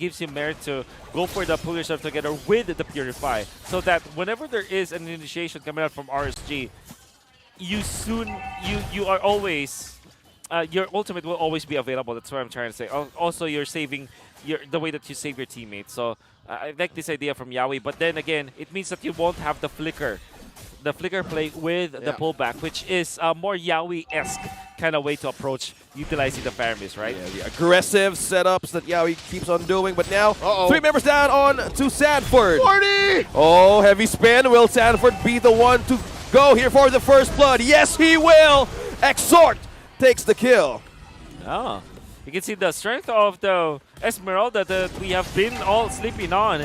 gives you merit to go for the pull yourself together with the Purify, so that whenever there is an initiation coming out from RSG, you are always your ultimate will always be available. That's what I'm trying to say. Also, you're saving the way that you save your teammates. So I like this idea from Yawi, but then again, it means that you won't have the flicker play with the pullback, which is a more Yawi-esque kind of way to approach utilizing the Faramis, right? Yeah, the aggressive setups that Yawi keeps on doing, but now 3 members down on to Sanford. 40! Oh, heavy spin. Will Sanford be the one to go here for the first blood? Yes, he will. Exhort takes the kill. Oh, you can see the strength of the Esmeralda that we have been all sleeping on.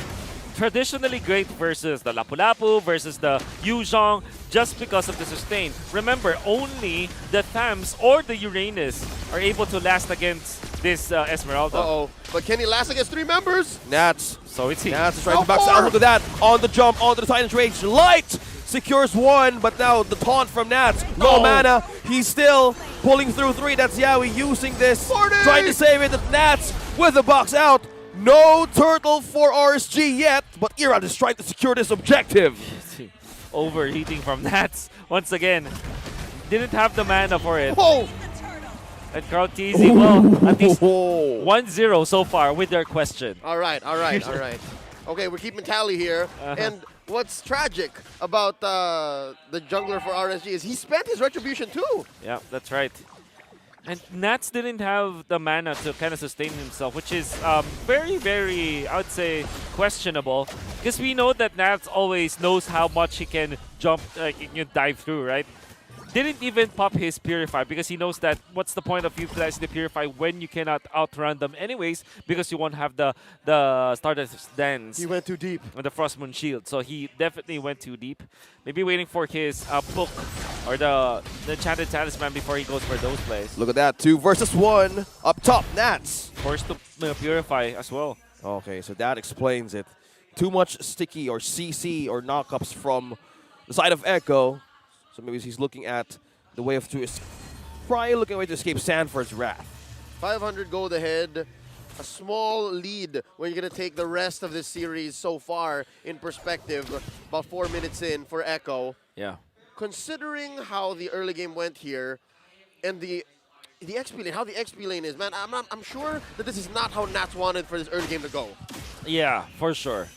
Traditionally great versus the Lapu-Lapu, versus the Yuzhong, just because of the sustain. Remember, only the Thams or the Uranus are able to last against this Esmeralda. But can he last against 3 members? Nats. So it's Nats is trying to back out. Look at that. On the jump, onto the Titan's Rage. Light secures 1, but now the taunt from Nats. No mana. He's still pulling through 3. That's Yawi using this. 40! Trying to save it. Nats with the box out. No turtle for RSG yet, but Irad is trying to secure this objective. Overheating from Nats once again. Didn't have the mana for it. Oh! And Crowd TZ, well, at least 1-0 so far with their question. All right. Okay, we're keeping tally here. And what's tragic about the jungler for RSG is he spent his retribution too. Yeah, that's right. And Nats didn't have the mana to kind of sustain himself, which is very, very, I would say, questionable. Because we know that Nats always knows how much he can jump, dive through, right? Didn't even pop his Purify because he knows that what's the point of utilizing the Purify when you cannot outrun them anyways, because you won't have the Stardust Dance. He went too deep. And the Frost Moon Shield. So he definitely went too deep. Maybe waiting for his book or the Enchanted Talisman before he goes for those plays. Look at that. 2 versus 1. Up top, Nats. Forced to Purify as well. Okay, so that explains it. Too much sticky or CC or knockups from the side of Echo. So maybe he's looking at the way of probably looking at a way to escape Sanford's wrath. 500 gold ahead. A small lead when you're going to take the rest of this series so far in perspective. About 4 minutes in for Echo. Yeah. Considering how the early game went here and the XP lane, how the XP lane is, man, I'm sure that this is not how Nats wanted for this early game to go. Yeah, for sure.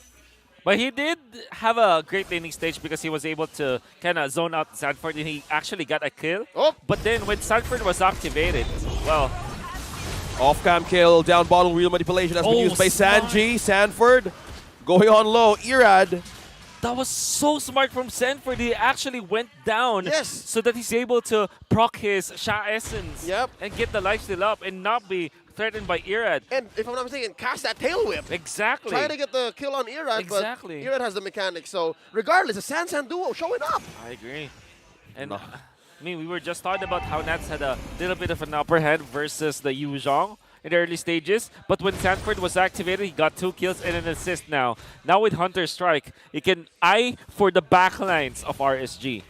But he did have a great laning stage because he was able to kind of zone out Sanford and he actually got a kill. Oh. But then when Sanford was activated, well... Off-cam kill, down bottle, real manipulation has been used by Sanji. Sanford going on low. Irad. That was so smart from Sanford. He actually went down so that he's able to proc his Sha Essence and get the lifesteal up and not be threatened by Irad. And if I'm not mistaken, cast that tail whip. Exactly. Try to get the kill on Irad, but Irad has the mechanics. So regardless, a San duo showing up. I agree. And I mean, we were just talking about how Nats had a little bit of an upper hand versus the Yuzhong in the early stages. But when Sanford was activated, he got 2 kills and an assist now. Now with Hunter's Strike, he can eye for the backlines of RSG.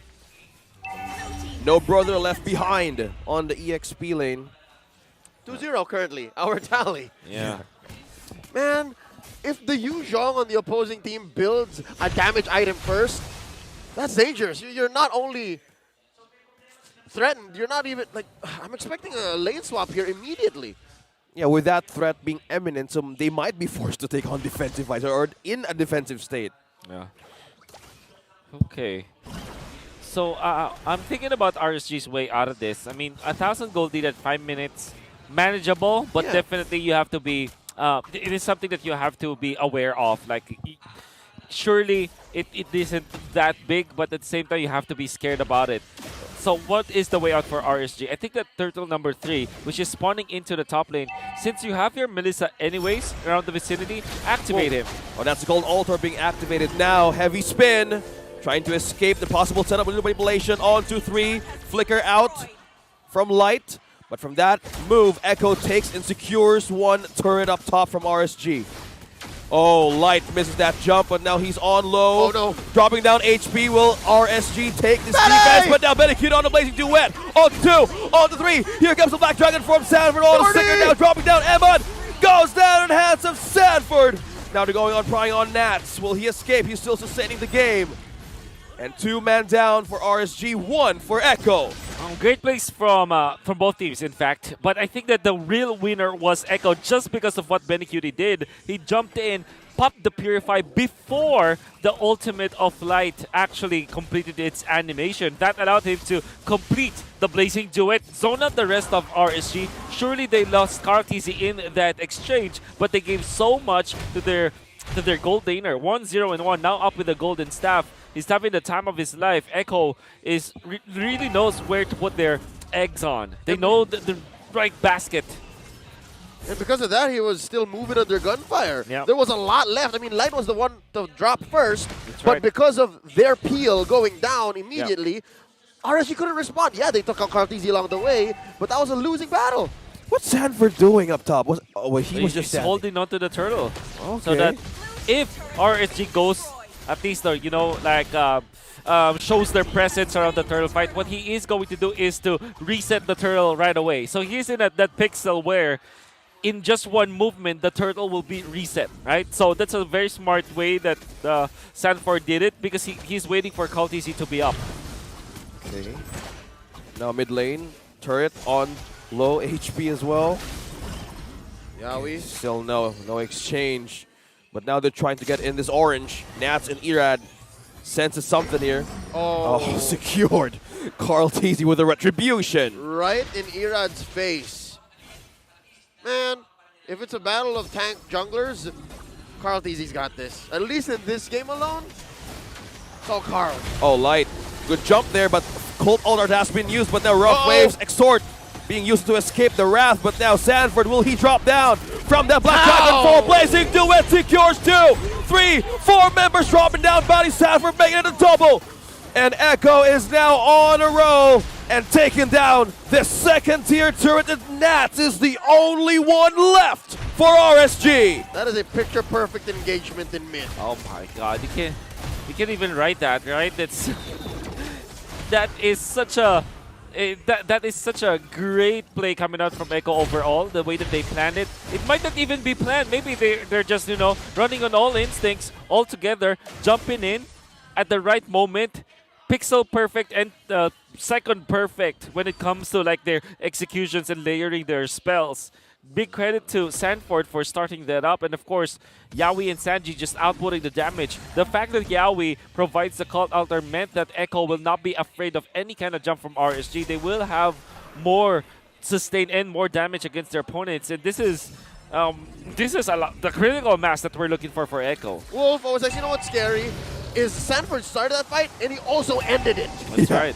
No brother left behind on the EXP lane. 2-0 currently, our tally. Yeah. Man, if the Yuzhong on the opposing team builds a damage item first, that's dangerous. You're not only threatened, you're not even, like, I'm expecting a lane swap here immediately. Yeah, with that threat being imminent, so they might be forced to take on defensive fights or in a defensive state. Yeah. Okay. So I'm thinking about RSG's way out of this. I mean, 1,000 gold lead at 5 minutes, manageable, but definitely you have to be, it is something that you have to be aware of. Like, surely it isn't that big, but at the same time you have to be scared about it. So what is the way out for RSG? I think that turtle number 3, which is spawning into the top lane, since you have your Melissa anyways around the vicinity, activate him. Oh, that's the gold altar being activated now. Heavy spin, trying to escape the possible setup with manipulation. On to 3, flicker out from Light. But from that move, Echo takes and secures 1 turret up top from RSG. Oh, Light misses that jump, but now he's on low. Oh, no. Dropping down HP. Will RSG take this defense? But now Benekid on the Blazing Duet. On to 2, on to 3. Here comes the Black Dragon from Sanford. On the sticker now, dropping down. Emon goes down in the hands of Sanford. Now they're going on prying on Nats. Will he escape? He's still sustaining the game. And 2 men down for RSG, 1 for Echo. Great plays from both teams, in fact. But I think that the real winner was Echo just because of what Benecutie did. He jumped in, popped the Purify before the Ultimate of Light actually completed its animation. That allowed him to complete the Blazing Duet, zone out the rest of RSG. Surely they lost KarlTzy in that exchange, but they gave so much to their gold laner. 1-0-1, now up with the golden staff. He's having the time of his life. Echo is really knows where to put their eggs on. They know the right basket. And because of that, he was still moving under gunfire. Yep. There was a lot left. I mean, Light was the one to drop first, That's but right. because of their peel going down immediately, RSG couldn't respond. Yeah, they took out KarlTzy along the way, but that was a losing battle. What's Sanford doing up top? He was just He's standing. holding onto the turtle. Okay. So that if RSG goes, at least, you know, like shows their presence around the turtle fight, what he is going to do is to reset the turtle right away. So he's in that pixel where in just one movement, the turtle will be reset, right? So that's a very smart way that Sanford did it because he's waiting for KarlTzy to be up. Okay. Now mid lane, turret on low HP as well. Yowie. Still no exchange. But now they're trying to get in this orange. Nats and Irad senses something here. Oh, Secured. KarlTzy with a retribution. right in Irad's face. Man, if it's a battle of tank junglers, KarlTzy's got this. At least in this game alone. So Karl. Oh, Light. Good jump there, but Cold Ult has been used, but now Rough Uh-oh. Waves, Extort being used to escape the wrath, but now Sanford, will he drop down from the Black Dragon Fall? Blazing Duet secures 2, 3, 4 members dropping down, Bounty Sanford making it a double. And Echo is now on a roll and taking down the second tier turret, and Nats is the only one left for RSG. That is a picture-perfect engagement in mid. Oh my God, you can't even write that, right? That's that is such a that is such a great play coming out from Echo overall. The way that they planned it, it might not even be planned. Maybe they're just, you know, running on all instincts all together, jumping in at the right moment, pixel perfect and second perfect when it comes to like their executions and layering their spells. Big credit to Sanford for starting that up, and of course, Yowie and Sanji just outputting the damage. The fact that Yowie provides the cult altar meant that Echo will not be afraid of any kind of jump from RSG. They will have more sustain and more damage against their opponents, and this is a lot, the critical mass that we're looking for Echo. Wolf, I was like, you know what's scary? Is Sanford started that fight, and he also ended it. That's right.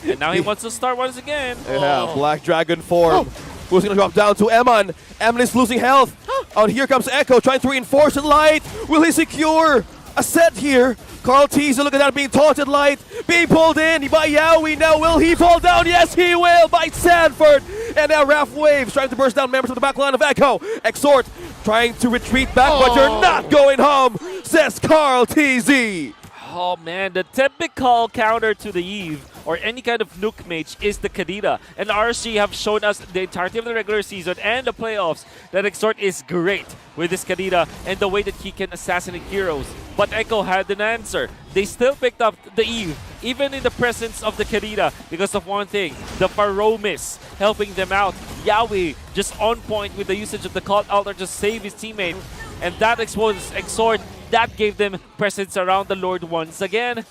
And now he wants to start once again. Yeah, Oh. Black Dragon form. Who's going to drop down to Eman? Eman is losing health. Oh, here comes Echo trying to reinforce the Light. Will he secure a set here? KarlTzy, look at that, being taunted. Light being pulled in by Yowie. Now will he fall down? Yes, he will, by Sanford. And now Raph Waves trying to burst down members of the back line of Echo. Exhort trying to retreat back, but you're not going home, says KarlTzy. Oh man, the typical counter to the Eve or any kind of nuke mage is the Kadita. And RSG have shown us the entirety of the regular season and the playoffs that Exhort is great with this Kadita and the way that he can assassinate heroes. But Echo had an answer. They still picked up the Eve, even in the presence of the Kadita, because of one thing, the Faramis helping them out. Yowie just on point with the usage of the Cult Altar to save his teammate. And that exposed Exhort. That gave them presence around the Lord once again.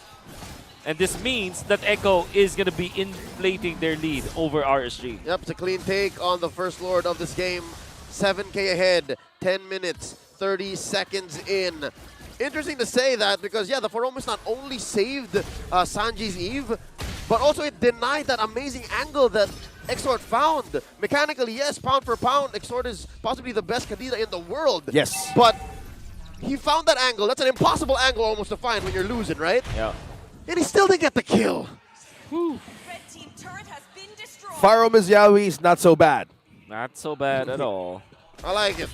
And this means that Echo is going to be inflating their lead over RSG. Yep, it's a clean take on the first Lord of this game. 7K ahead, 10 minutes, 30 seconds in. Interesting to say that because, yeah, the Faramis not only saved Sanji's Eve, but also it denied that amazing angle that Exhort found. Mechanically, yes, pound for pound, Exhort is possibly the best Kadita in the world. Yes. But he found that angle. That's an impossible angle almost to find when you're losing, right? Yeah. And he still didn't get the kill. Red team turret has been destroyed. Faramis Yowie is not so bad. Not so bad at all. I like it.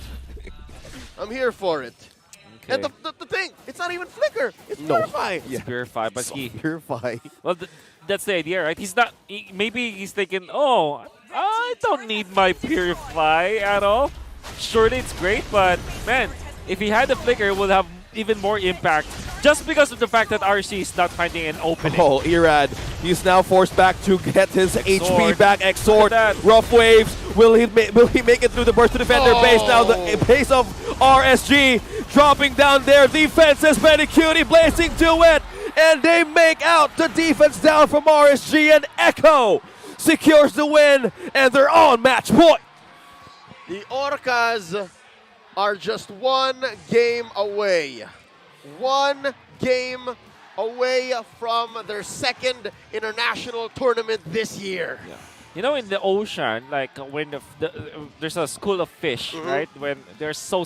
I'm here for it. Okay. And the thing, it's not even Flicker. It's No. Purify. Yeah. Purify, but he... Purify. Well, that's the idea, right? He's not... maybe he's thinking, oh, I don't need my Purify at all. surely it's great, but man, if he had the flicker, it would have even more impact. Just because of the fact that RC is not finding an opening. Oh, Irad, he's now forced back to get his HP Sword. back. Exort, Look at that. rough waves. Will he make it through the burst to defender base? Now the pace of RSG dropping down their defenses. Cutie blazing to it, and they make out the defense down from RSG, and Echo secures the win, and they're on match point. The Orcas are just one game away. One game away from their second international tournament this year. You know, in the ocean, like when there's a school of fish, right? When they're so